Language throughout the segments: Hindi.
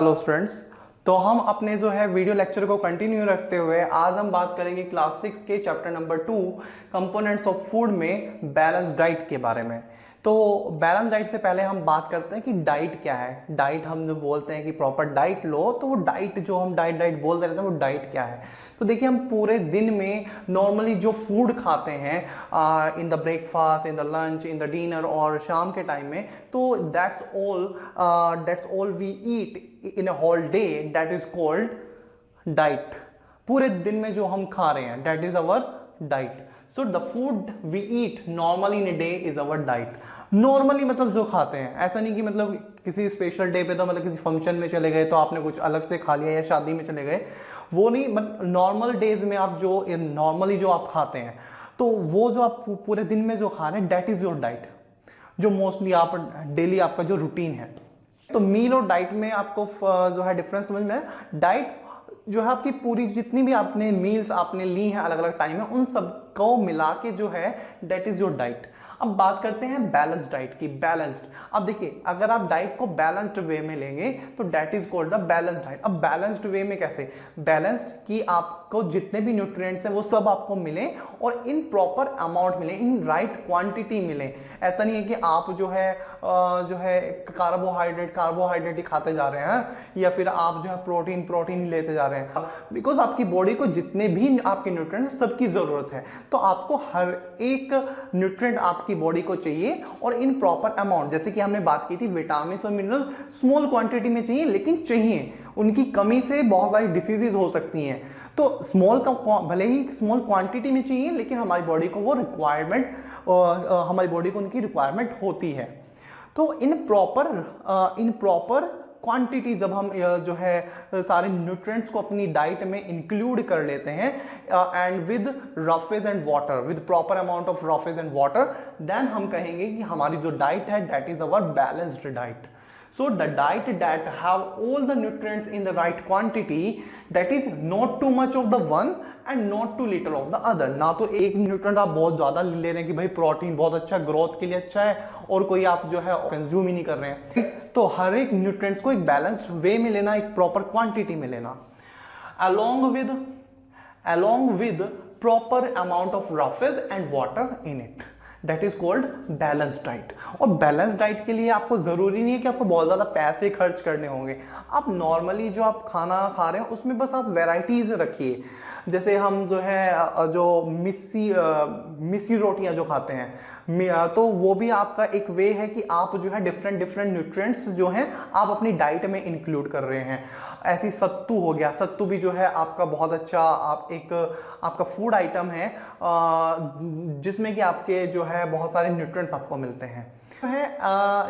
Hello students. तो हम अपने जो है वीडियो लेक्चर को कंटिन्यू रखते हुए आज हम बात करेंगे क्लास 6 के chapter number 2 components of food में बैलेंस डाइट के बारे में। तो बैलेंस डाइट से पहले हम बात करते हैं कि डाइट क्या है। डाइट हम जो बोलते हैं कि प्रॉपर डाइट लो, तो वो डाइट जो हम डाइट डाइट बोलते रहते हैं वो डाइट क्या है। तो देखिए, हम पूरे दिन में नॉर्मली जो फूड खाते हैं in the breakfast, in the lunch, in the dinner और शाम के टाइम में, तो that's all we eat in a whole day, that is called diet. पूरे दिन में जो हम खा रहे हैं that is our diet. So the food we eat normally in a day is our diet. Normally मतलब जो खाते हैं, ऐसा नहीं कि मतलब किसी स्पेशल डे पे तो मतलब किसी फंक्शन में चले गए तो आपने कुछ अलग से खा लिया या शादी में चले गए, वो नहीं। मतलब नॉर्मल डेज में आप जो नॉर्मली जो आप खाते हैं, तो वो जो आप पूरे दिन में जो खा रहे हैं दैट इज योर डाइट, जो मोस्टली आप डेली आपका जो रूटीन है। तो मील और डाइट में आपको जो है डिफरेंस समझ में है। डाइट जो है आपकी पूरी जितनी भी आपने मील्स आपने ली हैं अलग अलग टाइम में, उन सबको मिला के जो है दैट इज योर डाइट। अब बात करते हैं बैलेंस्ड डाइट की। बैलेंस्ड, अब देखिए, अगर आप डाइट को बैलेंस्ड वे में लेंगे तो that is called the balanced diet. अब बैलेंस्ड वे में कैसे? बैलेंस्ड कि आपको जितने भी न्यूट्रिएंट्स हैं वो सब आपको मिले और इन प्रॉपर अमाउंट मिले, इन राइट क्वांटिटी मिले। ऐसा नहीं है कि आप जो है कार्बोहाइड्रेट ही खाते जा रहे हैं या फिर आप जो है प्रोटीन लेते जा रहे हैं, बिकॉज आपकी बॉडी को जितने भी आपके न्यूट्रिएंट्स सबकी जरूरत है। तो आपको हर एक न्यूट्रिएंट आपकी बॉडी को चाहिए और इन प्रॉपर अमाउंट। जैसे कि हमने बात की थी विटामिन और मिनरल्स स्मॉल क्वांटिटी में चाहिए, लेकिन चाहिए। उनकी कमी से बहुत सारी डिसीजेज हो सकती हैं। तो भले ही स्मॉल क्वांटिटी में चाहिए, लेकिन हमारी बॉडी को वो रिक्वायरमेंट, हमारी बॉडी को उनकी रिक्वायरमेंट होती है। तो इन प्रॉपर क्वांटिटी जब हम जो है सारे न्यूट्रिएंट्स को अपनी डाइट में इंक्लूड कर लेते हैं and with roughage and water, with proper amount of roughage and water, then हम कहेंगे कि हमारी जो डाइट है that is our balanced diet. So the diet that have all the nutrients in the right quantity, that is not too much of the one and not too little of the other। ना तो एक न्यूट्रिएंट आप बहुत ज्यादा ले रहे हैं कि भाई प्रोटीन बहुत अच्छा, ग्रोथ के लिए अच्छा है, और कोई आप जो है कंज्यूम ही नहीं कर रहे हैं। तो हर एक न्यूट्रिएंट्स को एक बैलेंस्ड वे में लेना, एक प्रॉपर क्वांटिटी में लेना, along with proper amount of roughness and water in it, that is called balance diet. और बैलेंस डाइट के लिए आपको जरूरी नहीं है कि आपको बहुत ज्यादा पैसे खर्च करने होंगे। आप नॉर्मली जो आप खाना खा रहे हैं उसमें बस आप वेराइटीज रखिए। जैसे हम जो है जो मिस्सी रोटियां जो खाते हैं, तो वो भी आपका एक वे है कि आप जो है डिफरेंट न्यूट्रिएंट्स जो हैं आप अपनी डाइट में इंक्लूड कर रहे हैं। ऐसी सत्तू हो गया, सत्तू भी जो है आपका बहुत अच्छा आपका फूड आइटम है जिसमें कि आपके जो है बहुत सारे न्यूट्रिएंट्स आपको मिलते हैं। है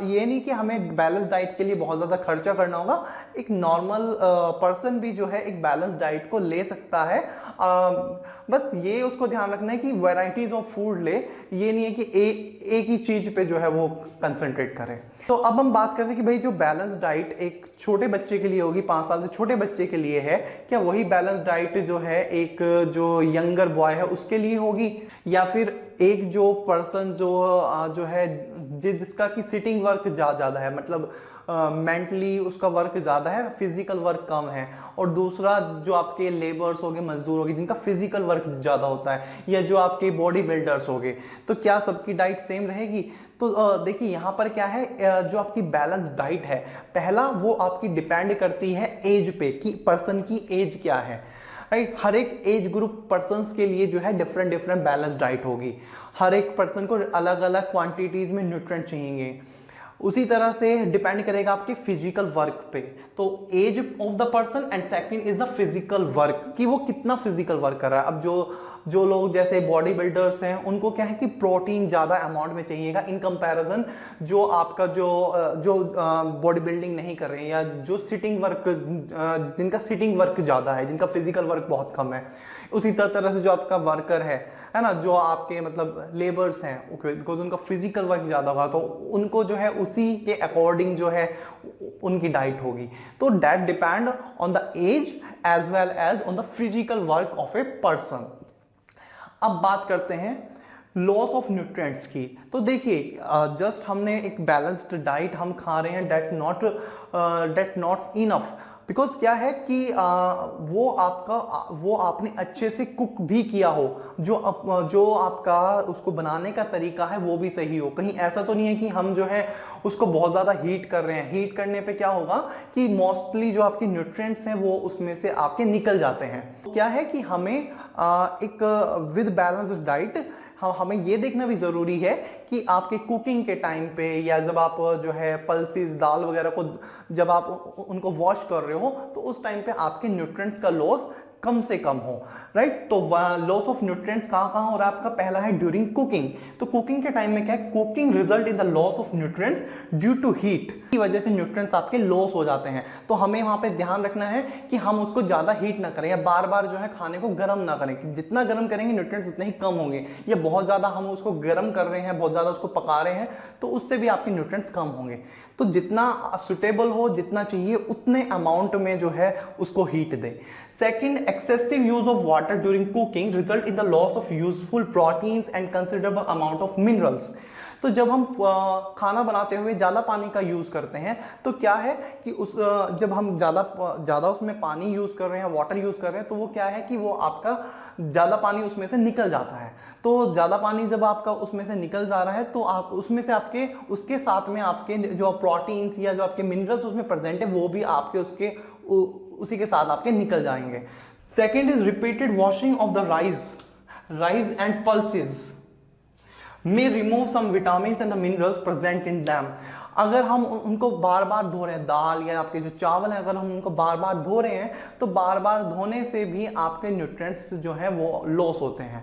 ये नहीं कि हमें बैलेंस डाइट के लिए बहुत ज़्यादा खर्चा करना होगा। एक नॉर्मल पर्सन भी जो है एक बैलेंस डाइट को ले सकता है। बस ये उसको ध्यान रखना है कि वैरायटीज ऑफ फूड ले, ये नहीं है कि एक ही चीज़ पे जो है वो कंसंट्रेट करें। तो अब हम बात करते हैं कि भाई जो बैलेंस डाइट एक छोटे बच्चे के लिए होगी, 5 साल से छोटे बच्चे के लिए है, क्या वही बैलेंस डाइट जो है एक जो यंगर बॉय है उसके लिए होगी, या फिर एक जो पर्सन जो है जिसका कि सिटिंग वर्क ज़्यादा है, मतलब मेंटली उसका वर्क ज़्यादा है, फिजिकल वर्क कम है, और दूसरा जो आपके लेबर्स हो गए, मजदूर हो गए, जिनका फिजिकल वर्क ज़्यादा होता है, या जो आपके बॉडी बिल्डर्स हो गए, तो क्या सबकी डाइट सेम रहेगी? तो देखिए यहाँ पर क्या है, जो आपकी बैलेंस डाइट है, पहला वो आपकी डिपेंड करती है एज पे कि पर्सन की एज क्या है, राइट। हर एक एज ग्रुप पर्सन्स के लिए जो है डिफरेंट बैलेंस डाइट होगी। हर एक पर्सन को अलग अलग क्वांटिटीज में न्यूट्रिएंट चाहिए। उसी तरह से डिपेंड करेगा आपके फिजिकल वर्क पे। तो age of the person and second is the physical work, कि वो कितना फिजिकल वर्क कर रहा है। अब जो लोग जैसे बॉडी बिल्डर्स हैं उनको क्या है कि प्रोटीन ज़्यादा अमाउंट में चाहिएगा इन कंपैरिजन जो आपका जो बॉडी बिल्डिंग नहीं कर रहे हैं, या जो सिटिंग वर्क, जिनका सिटिंग वर्क ज़्यादा है, जिनका फिजिकल वर्क बहुत कम है। उसी तरह से जो आपका वर्कर है ना, जो आपके मतलब लेबर्स हैं, बिकॉज उनका फिजिकल वर्क ज़्यादा होगा तो उनको जो है उसी के अकॉर्डिंग जो है उनकी डाइट होगी। तो that depend on the age as well as on the physical work of a person. अब बात करते हैं लॉस ऑफ न्यूट्रिएंट्स की। तो देखिए जस्ट हमने एक बैलेंस्ड डाइट हम खा रहे हैं, डेट नॉट इनफ, बिकॉज क्या है कि वो आपने अच्छे से कुक भी किया हो, जो आपका उसको बनाने का तरीका है वो भी सही हो। कहीं ऐसा तो नहीं है कि हम जो है उसको बहुत ज़्यादा हीट कर रहे हैं। हीट करने पे क्या होगा कि मोस्टली जो आपके न्यूट्रिएंट्स हैं वो उसमें से आपके निकल जाते हैं। तो क्या है कि हमें एक विद बैलेंस्ड डाइट हमें ये देखना भी ज़रूरी है कि आपके कुकिंग के टाइम पे या जब आप जो है पल्सेस दाल वगैरह को जब आप उनको वॉश कर रहे हो तो उस टाइम पे आपके न्यूट्रिएंट्स का लॉस कम से कम हो, राइट। तो लॉस ऑफ न्यूट्रिएंट्स कहाँ कहाँ हो रहा है आपका? पहला है ड्यूरिंग कुकिंग। तो कुकिंग के टाइम में क्या है, cooking result in the loss of nutrients due to heat की वजह से न्यूट्रिएंट्स आपके लॉस हो जाते हैं। तो हमें वहाँ पे ध्यान रखना है कि हम उसको ज़्यादा हीट ना करें या बार बार जो है खाने को गर्म ना करें। जितना गर्म करेंगे न्यूट्रिएंट्स उतने ही कम होंगे। या बहुत ज़्यादा हम उसको गर्म कर रहे हैं, बहुत ज़्यादा उसको पका रहे हैं, तो उससे भी आपके न्यूट्रिएंट्स कम होंगे। तो जितना सुटेबल हो, जितना चाहिए उतने अमाउंट में जो है उसको हीट दें। Second, excessive use of water during cooking result in the loss of useful proteins and considerable amount of minerals. तो जब हम खाना बनाते हुए ज़्यादा पानी का यूज़ करते हैं तो क्या है कि जब हम ज़्यादा उसमें पानी यूज़ कर रहे हैं, वाटर यूज़ कर रहे हैं, तो वो क्या है कि वो आपका ज़्यादा पानी उसमें से निकल जाता है। तो ज़्यादा पानी जब आपका उसमें से निकल जा रहा है तो आप उसमें से उसके साथ में आपके जो प्रोटीन्स या जो आपके मिनरल्स उसमें प्रेजेंट है वो भी आपके उसी के साथ आपके निकल जाएंगे। Second is repeated washing of the rice and pulses may remove some vitamins and the minerals present in them। अगर हम उनको बार बार धो रहे हैं, दाल या आपके जो चावल हैं, अगर हम उनको बार बार धो रहे हैं तो बार बार धोने से भी आपके न्यूट्रिएंट्स जो है वो लॉस होते हैं।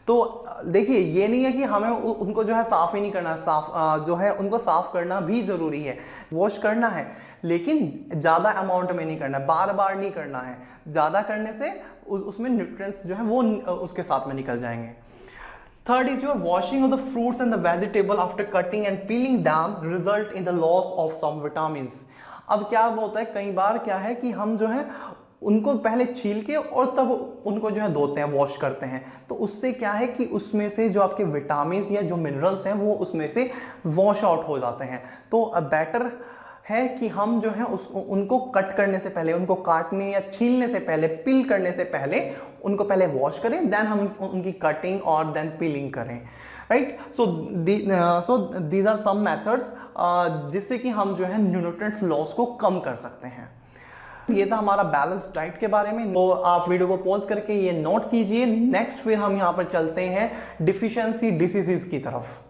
तो देखिए ये नहीं है कि हमें उनको जो है साफ़ ही नहीं करना, जो है उनको साफ़ करना भी ज़रूरी है, वॉश करना है, लेकिन ज़्यादा अमाउंट में नहीं करना है, बार बार नहीं करना है। ज़्यादा करने से उसमें न्यूट्रिएंट्स जो है वो उसके साथ में निकल जाएंगे। Third is your washing of the fruits and the vegetable after cutting and peeling them result in the loss of some vitamins। अब क्या होता है, कई बार क्या है कि हम जो है उनको पहले छील के और तब उनको जो है धोते हैं, वॉश करते हैं, तो उससे क्या है कि उसमें से जो आपके विटामिन या जो मिनरल्स हैं वो उसमें से वॉश आउट हो जाते हैं। तो बेटर है कि हम जो है उनको कट करने से पहले, उनको काटने या छीलने से पहले, पिल करने से पहले उनको पहले वॉश करें, देन हम उनकी कटिंग और देन पिलिंग करें, right. So these are some methods जिससे कि हम जो है न्यूट्रिएंट लॉस को कम कर सकते हैं। ये था हमारा बैलेंस डाइट के बारे में। तो आप वीडियो को पॉज करके ये नोट कीजिए। नेक्स्ट फिर हम यहाँ पर चलते हैं डिफिशिएंसी डिसीजेस की तरफ।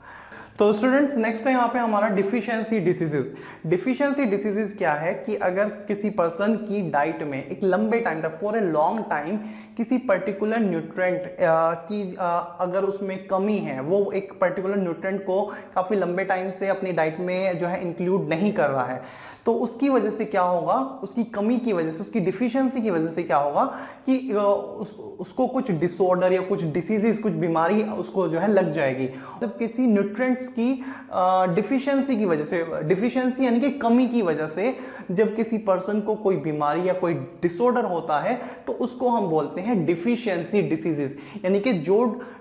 तो स्टूडेंट्स नेक्स्ट है यहाँ पे हमारा डिफिशिएंसी डिसीजेस। डिफिशिएंसी डिसीजेस क्या है कि अगर किसी पर्सन की डाइट में एक लंबे टाइम तक, फॉर ए लॉन्ग टाइम, किसी पर्टिकुलर न्यूट्रिएंट की अगर उसमें कमी है, वो एक पर्टिकुलर न्यूट्रिएंट को काफ़ी लंबे टाइम से अपनी डाइट में जो है इंक्लूड नहीं कर रहा है, तो उसकी वजह से क्या होगा, उसकी कमी की वजह से, उसकी डिफिशिएंसी की वजह से क्या होगा कि उसको कुछ डिसऑर्डर या कुछ डिसीजेस, कुछ बीमारी उसको जो है लग जाएगी। जब किसी न्यूट्रिएंट्स की डिफिशिएंसी की वजह से, डिफिशिएंसी यानी कि कमी की वजह से जब किसी पर्सन को कोई बीमारी या कोई डिसऑर्डर होता है तो उसको हम बोलते हैं डिफिशिएंसी डिसीजेस। यानी कि जो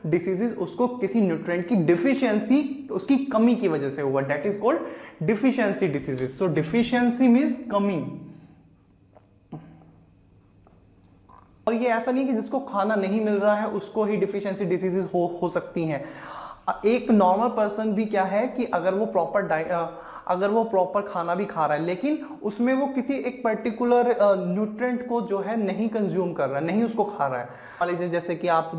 डिसीजेस उसको किसी न्यूट्रिएंट की डिफिशिएंसी, उसकी कमी की वजह से हुआ, that is called deficiency diseases. तो डिफिशिएंसी मींस कमी। और ये ऐसा नहीं कि जिसको खाना नहीं मिल रहा है उसको ही डिफिशिएंसी डिसीजेस हो सकती हैं। एक नॉर्मल पर्सन भी क्या है कि अगर वो प्रॉपर खाना भी खा रहा है लेकिन उसमें वो किसी एक पर्टिकुलर न्यूट्रिएंट को जो है नहीं कंज्यूम कर रहा है, नहीं उसको खा रहा है। मान लीजिए जैसे कि आप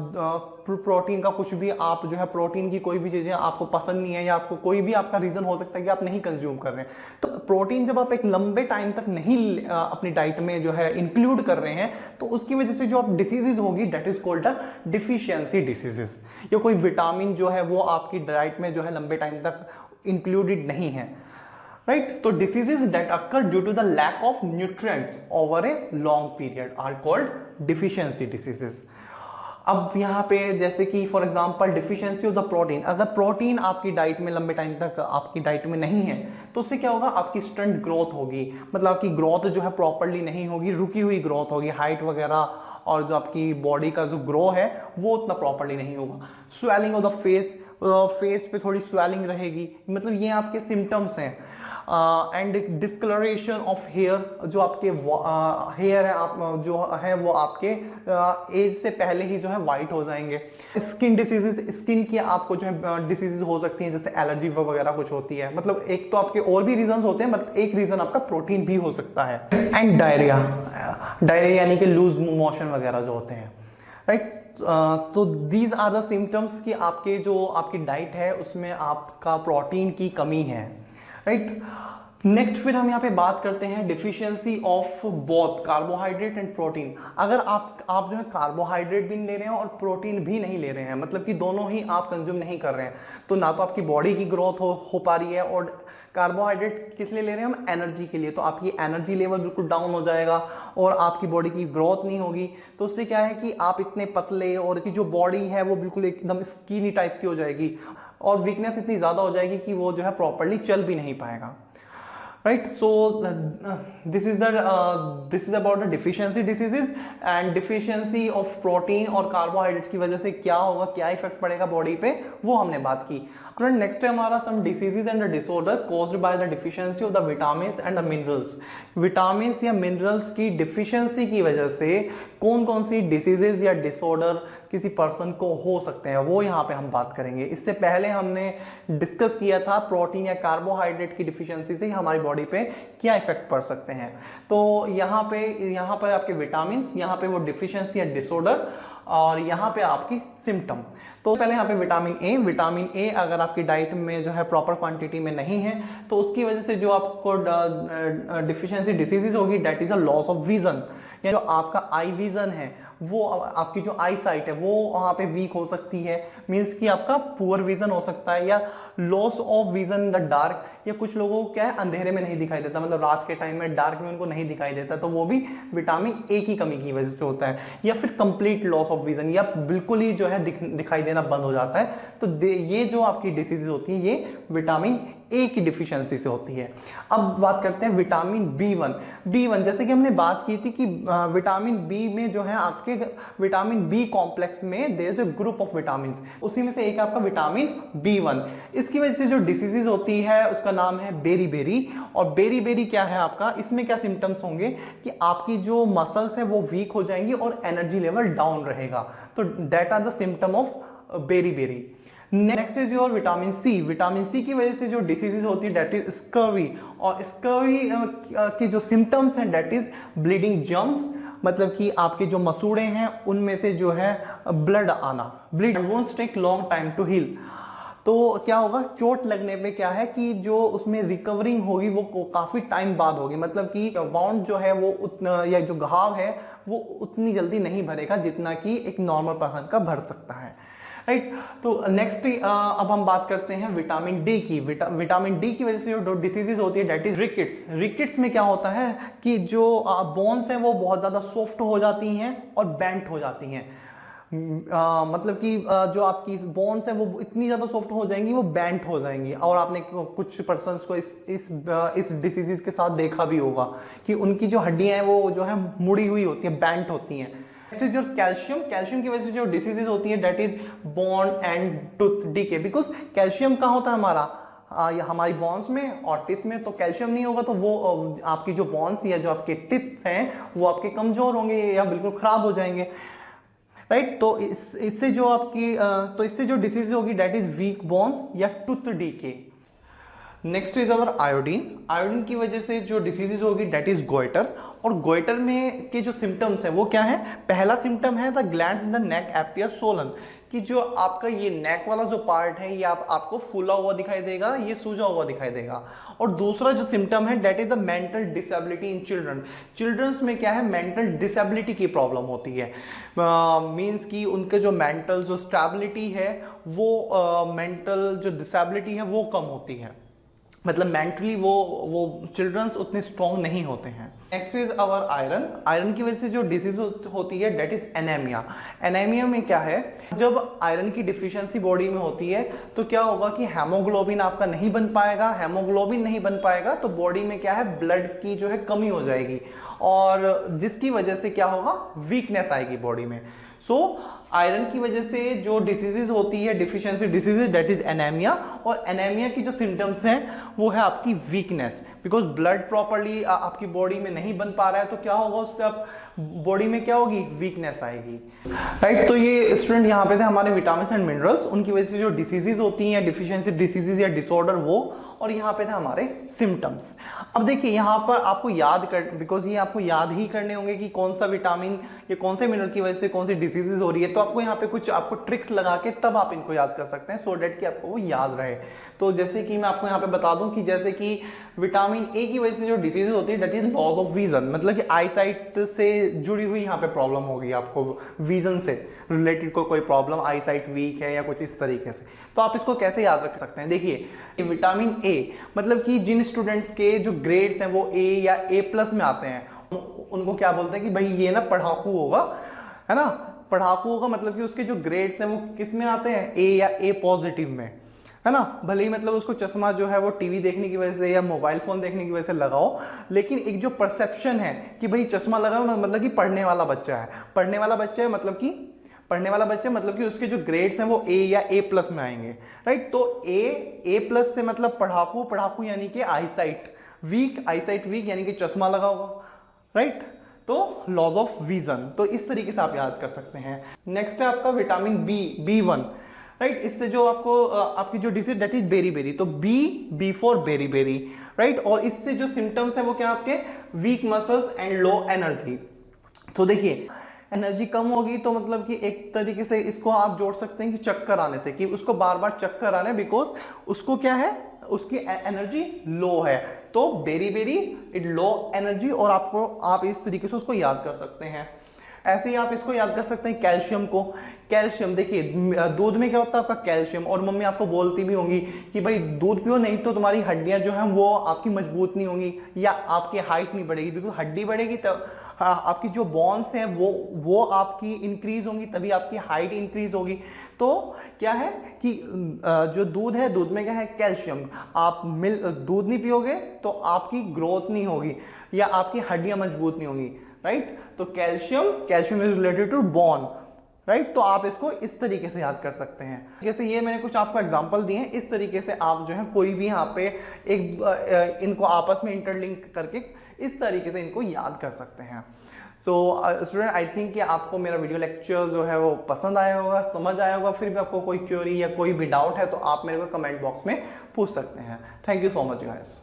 प्रोटीन का कुछ भी, आप जो है प्रोटीन की कोई भी चीज़ें आपको पसंद नहीं है या आपको कोई भी आपका रीज़न हो सकता है कि आप नहीं कंज्यूम कर रहे हैं, तो प्रोटीन जब आप एक लंबे टाइम तक नहीं अपनी डाइट में जो है इंक्लूड कर रहे हैं तो उसकी वजह से जो आप डिसीजेज होगी that is called the deficiency diseases. या कोई विटामिन जो है वो आपकी डाइट में जो है लंबे टाइम तक इंक्लूडेड नहीं है, राइट। तो diseases that occur due to the lack of nutrients over a long period are called deficiency diseases. अब यहाँ पे जैसे कि for example deficiency of the protein, अगर प्रोटीन आपकी डाइट में लंबे टाइम तक आपकी डाइट में नहीं है तो उससे क्या होगा, आपकी स्टंट ग्रोथ होगी, मतलब आपकी ग्रोथ जो है प्रॉपर्ली नहीं होगी, रुकी हुई ग्रोथ होगी, हाइट वगैरह और जो आपकी बॉडी का जो ग्रो है वो उतना प्रॉपर्ली नहीं होगा। Swelling of the face, face पे थोड़ी स्वेलिंग रहेगी, मतलब ये आपके सिम्टम्स हैं। एंड डिस्कलरेशन ऑफ हेयर, जो आपके हेयर है आप जो है वो आपके एज से पहले ही जो है वाइट हो जाएंगे। स्किन डिसीजेज, स्किन की आपको जो है डिसीजेज हो सकती हैं, जैसे एलर्जी वगैरह कुछ होती है। मतलब एक तो आपके और भी रीजन होते हैं, बट एक रीजन आपका प्रोटीन भी हो सकता है। एंड डायरिया, डायरिया यानी कि लूज मोशन वगैरह जो होते हैं, राइट। तो दीज आर द सिम्टम्स कि आपके जो आपकी डाइट है उसमें आपका प्रोटीन की कमी है, राइट। नेक्स्ट फिर हम यहाँ पे बात करते हैं deficiency of both carbohydrate and protein. अगर आप जो है कार्बोहाइड्रेट भी नहीं ले रहे हैं और प्रोटीन भी नहीं ले रहे हैं, मतलब कि दोनों ही आप कंज्यूम नहीं कर रहे हैं, तो ना तो आपकी बॉडी की ग्रोथ हो पा रही है, और कार्बोहाइड्रेट किस लिए ले रहे हैं हम, एनर्जी के लिए, तो आपकी एनर्जी लेवल बिल्कुल डाउन हो जाएगा और आपकी बॉडी की ग्रोथ नहीं होगी। तो उससे क्या है कि आप इतने पतले, और की जो बॉडी है वो बिल्कुल एकदम स्कीनी टाइप की हो जाएगी, और वीकनेस इतनी ज़्यादा हो जाएगी कि वो जो है प्रॉपरली चल भी नहीं पाएगा, right? So this is about the deficiency diseases and deficiency of protein और carbohydrates की वजह से क्या होगा, क्या इफेक्ट पड़ेगा बॉडी पे, वो हमने बात की। फ्रेंड नेक्स्ट है हमारा some diseases and the disorder caused by the deficiency of the vitamins and the minerals। Vitamins या मिनरल्स की डिफिशियंसी की वजह से कौन कौन सी डिसीजेज या डिसऑर्डर किसी पर्सन को हो सकते हैं, वो यहाँ पे हम बात करेंगे। इससे पहले हमने डिस्कस किया था प्रोटीन या कार्बोहाइड्रेट की डिफिशियंसी से हमारी बॉडी पे क्या इफेक्ट पड़ सकते हैं। तो यहाँ पर आपके विटामिन्स, यहाँ पे वो डिफिशियंसी या डिसऑर्डर, और यहाँ पे आपकी सिम्टम। तो पहले यहाँ पे विटामिन ए अगर आपकी डाइट में जो है प्रॉपर क्वांटिटी में नहीं है, तो उसकी वजह से जो आपको डिफिशियंसी डिसीजेज होगी, that is a loss of vision, या जो आपका आई विजन है, वो आपकी जो आई साइट है वो वहाँ पे वीक हो सकती है, मीन्स कि आपका पुअर विजन हो सकता है, या loss of vision in the dark, या कुछ लोगों को क्या है अंधेरे में नहीं दिखाई देता, मतलब रात के टाइम में डार्क में उनको नहीं दिखाई देता, तो वो भी विटामिन ए की कमी की वजह से होता है। या फिर कंप्लीट लॉस ऑफ विजन, या बिल्कुल ही जो है दिखाई देना बंद हो जाता है। तो ये जो आपकी डिसीजेज होती है ये विटामिन ए की डिफिशियंसी से होती है। अब बात करते हैं विटामिन बी1। जैसे कि हमने बात की थी कि विटामिन बी में जो है आपके विटामिन बी कॉम्प्लेक्स में there is a group of vitamins, उसी में से एक आपका विटामिन बी1। इसकी वजह से जो डिसीजेज होती है उसका नाम है बेरी। और बेरी क्या है आपका, इसमें क्या सिम्टम्स होंगे कि आपकी जो मसल्स है वो वीक हो जाएंगी और एनर्जी लेवल डाउन रहेगा। तो that are the symptom of beri. Next is your vitamin C की वजह से जो डिसीजेज होती है डेट इज स्कर्वी, और स्कर्वी की जो सिम्टम्स हैं डेट इज ब्लीडिंग जम्स, मतलब कि आपके जो मसूड़े हैं उनमें से जो है ब्लड आना, bleed won't take long time to heal. तो क्या होगा, चोट लगने पे क्या है कि जो उसमें रिकवरिंग होगी वो काफ़ी टाइम बाद होगी, मतलब कि वाउंड जो है वो उतना, या जो घाव है वो उतनी जल्दी नहीं भरेगा जितना कि एक नॉर्मल पर्सन का भर सकता है, राइट। तो नेक्स्ट अब हम बात करते हैं विटामिन डी की। विटामिन डी की वजह से जो डिसीजेज होती है डेट इज रिकेट्स में क्या होता है कि जो बोन्स हैं वो बहुत ज़्यादा सॉफ्ट हो जाती हैं और बेंट हो जाती हैं, मतलब कि जो आपकी बोन्स है वो इतनी ज़्यादा सॉफ्ट हो जाएंगी, वो बेंट हो जाएंगी। और आपने कुछ पर्सन्स को इस डिसीज़ के साथ देखा भी होगा कि उनकी जो हड्डियां हैं वो जो है मुड़ी हुई होती है, बेंट होती हैं। नेक्स्ट इज योर कैल्शियम की वजह से जो डिसीजेज होती है that is bone and tooth decay, because calcium कहाँ होता है हमारी बॉन्स में और टिथ में। तो कैल्शियम नहीं होगा तो वो आपकी जो बॉन्स या जो आपके टिथ हैं वो आपके कमजोर होंगे या बिल्कुल खराब हो जाएंगे, राइट। तो इससे जो डिसीज होगी डेट इज वीक बोन्स या tooth decay. Next is our iodine की वजह से जो डिसीजेज होगी डेट इज गोइटर। और गोइटर में के जो सिम्टम्स है वो क्या है, पहला सिम्टम है the glands in the neck appear Solan, कि जो आपका ये नेक वाला जो पार्ट है ये आपको फूला हुआ दिखाई देगा, ये सूजा हुआ दिखाई देगा। और दूसरा जो सिम्टम है that is the mental disability in childrens में क्या है, मेंटल डिसेबिलिटी की प्रॉब्लम होती है, मींस कि उनके जो मेंटल जो स्टेबिलिटी है वो मेंटल जो डिसेबिलिटी है वो कम होती है, मतलब मेंटली वो चिल्ड्रंस उतने स्ट्रॉन्ग नहीं होते हैं। नेक्स्ट इज अवर आयरन की वजह से जो डिसीज होती है डेट इज एनीमिया में क्या है, जब आयरन की डिफिशियंसी बॉडी में होती है तो क्या होगा कि हेमोग्लोबिन आपका नहीं बन पाएगा, तो बॉडी में क्या है ब्लड की जो है कमी हो जाएगी, और जिसकी वजह से क्या होगा वीकनेस आएगी बॉडी में। सो आयरन की वजह से जो डिसीजेज होती है deficiency diseases, that is anaemia. और एनीमिया की जो सिम्टम्स हैं वो है आपकी वीकनेस, बिकॉज ब्लड प्रॉपरली आपकी बॉडी में नहीं बन पा रहा है, तो क्या होगा उससे आप बॉडी में क्या होगी, वीकनेस आएगी, राइट। तो ये स्टूडेंट यहाँ पे थे हमारे विटामिन एंड मिनरल्स, उनकी वजह से जो डिसीजेज होती हैं डिफिशियंसी डिसीजेज या डिसऑर्डर वो, और यहाँ पे थे हमारे सिम्टम्स। अब देखिए यहाँ पर आपको याद कर, बिकॉज ये आपको याद ही करने होंगे कि कौन सा विटामिन या कौन से मिनरल की वजह से कौन सी डिसीजेज हो रही है, तो आपको यहाँ पे कुछ आपको ट्रिक्स लगा के तब आप इनको याद कर सकते हैं, सो डेट कि आपको वो याद रहे। तो जैसे कि मैं आपको यहाँ पे बता दूं कि जैसे कि विटामिन ए की वजह से जो डिसीज होती है that is loss of vision, मतलब कि आई साइट से जुड़ी हुई यहाँ पे प्रॉब्लम होगी आपको, विजन से रिलेटेड कोई प्रॉब्लम, आई साइट वीक है या कुछ इस तरीके से। तो आप इसको कैसे याद रख सकते हैं, देखिए विटामिन ए मतलब कि जिन स्टूडेंट्स के जो ग्रेड्स हैं वो ए या ए प्लस में आते हैं, उनको क्या बोलते हैं कि भाई ये ना पढ़ाकू होगा, है ना, पढ़ाकू होगा, मतलब कि उसके जो ग्रेड्स हैं वो किस में आते हैं, ए या ए पॉजिटिव में, है ना। भले ही मतलब उसको चश्मा जो है वो टीवी देखने की वजह से या मोबाइल फोन देखने की वजह से लगाओ, लेकिन एक जो परसेप्शन है कि भाई चश्मा लगाओ मतलब कि पढ़ने वाला बच्चा है, पढ़ने वाला बच्चा है मतलब कि पढ़ने वाला बच्चा, मतलब कि उसके जो ग्रेड्स हैं वो ए या ए प्लस में आएंगे, राइट। तो ए प्लस से मतलब पढ़ाकू, पढ़ाकू यानी कि आई साइट वीक यानी कि चश्मा लगा होगा, राइट। तो लॉस ऑफ विजन, तो इस तरीके से आप याद कर सकते हैं। नेक्स्ट है आपका विटामिन B1, राइट। इससे जो आपको आपकी जो डिसीज दैट इज बेरी, तो बी फॉर बेरी, राइट। और इससे जो सिम्टम्स है वो क्या आपके week muscles and low energy. तो देखिए एनर्जी कम होगी तो मतलब कि एक तरीके से इसको आप जोड़ सकते हैं कि चक्कर आने से, कि उसको बार बार चक्कर आने, बिकॉज उसको क्या है, उसकी एनर्जी लो है, तो बेरी इट लो एनर्जी, और आपको आप इस तरीके से उसको याद कर सकते हैं। ऐसे ही आप इसको याद कर सकते हैं कैल्शियम को। कैल्शियम देखिए दूध में क्या होता है आपका कैल्शियम, और मम्मी आपको बोलती भी होंगी कि भाई दूध पियो नहीं तो तुम्हारी हड्डियां जो हैं वो आपकी मजबूत नहीं होंगी या आपकी हाइट नहीं बढ़ेगी, बिकॉज हड्डी बढ़ेगी तब आपकी जो बोन्स हैं वो आपकी इंक्रीज होंगी, तभी आपकी हाइट इंक्रीज होगी। तो क्या है कि जो दूध है, दूध में क्या है कैल्शियम, आप दूध नहीं पियोगे तो आपकी ग्रोथ नहीं होगी या आपकी हड्डियां मजबूत नहीं होंगी, राइट। तो calcium is related to bone, right. तो आप इसको इस तरीके से याद कर सकते हैं। जैसे ये मैंने कुछ आपको एग्जांपल दिए हैं, इस तरीके से आप जो है कोई भी यहाँ पे एक इनको आपस में इंटरलिंक करके इस तरीके से इनको याद कर सकते हैं। सो स्टूडेंट आई थिंक कि आपको मेरा वीडियो लेक्चर जो है वो पसंद आया होगा, समझ आया होगा। फिर भी आपको कोई क्वेरी या कोई भी डाउट है तो आप मेरे को कमेंट बॉक्स में पूछ सकते हैं। Thank you so much guys.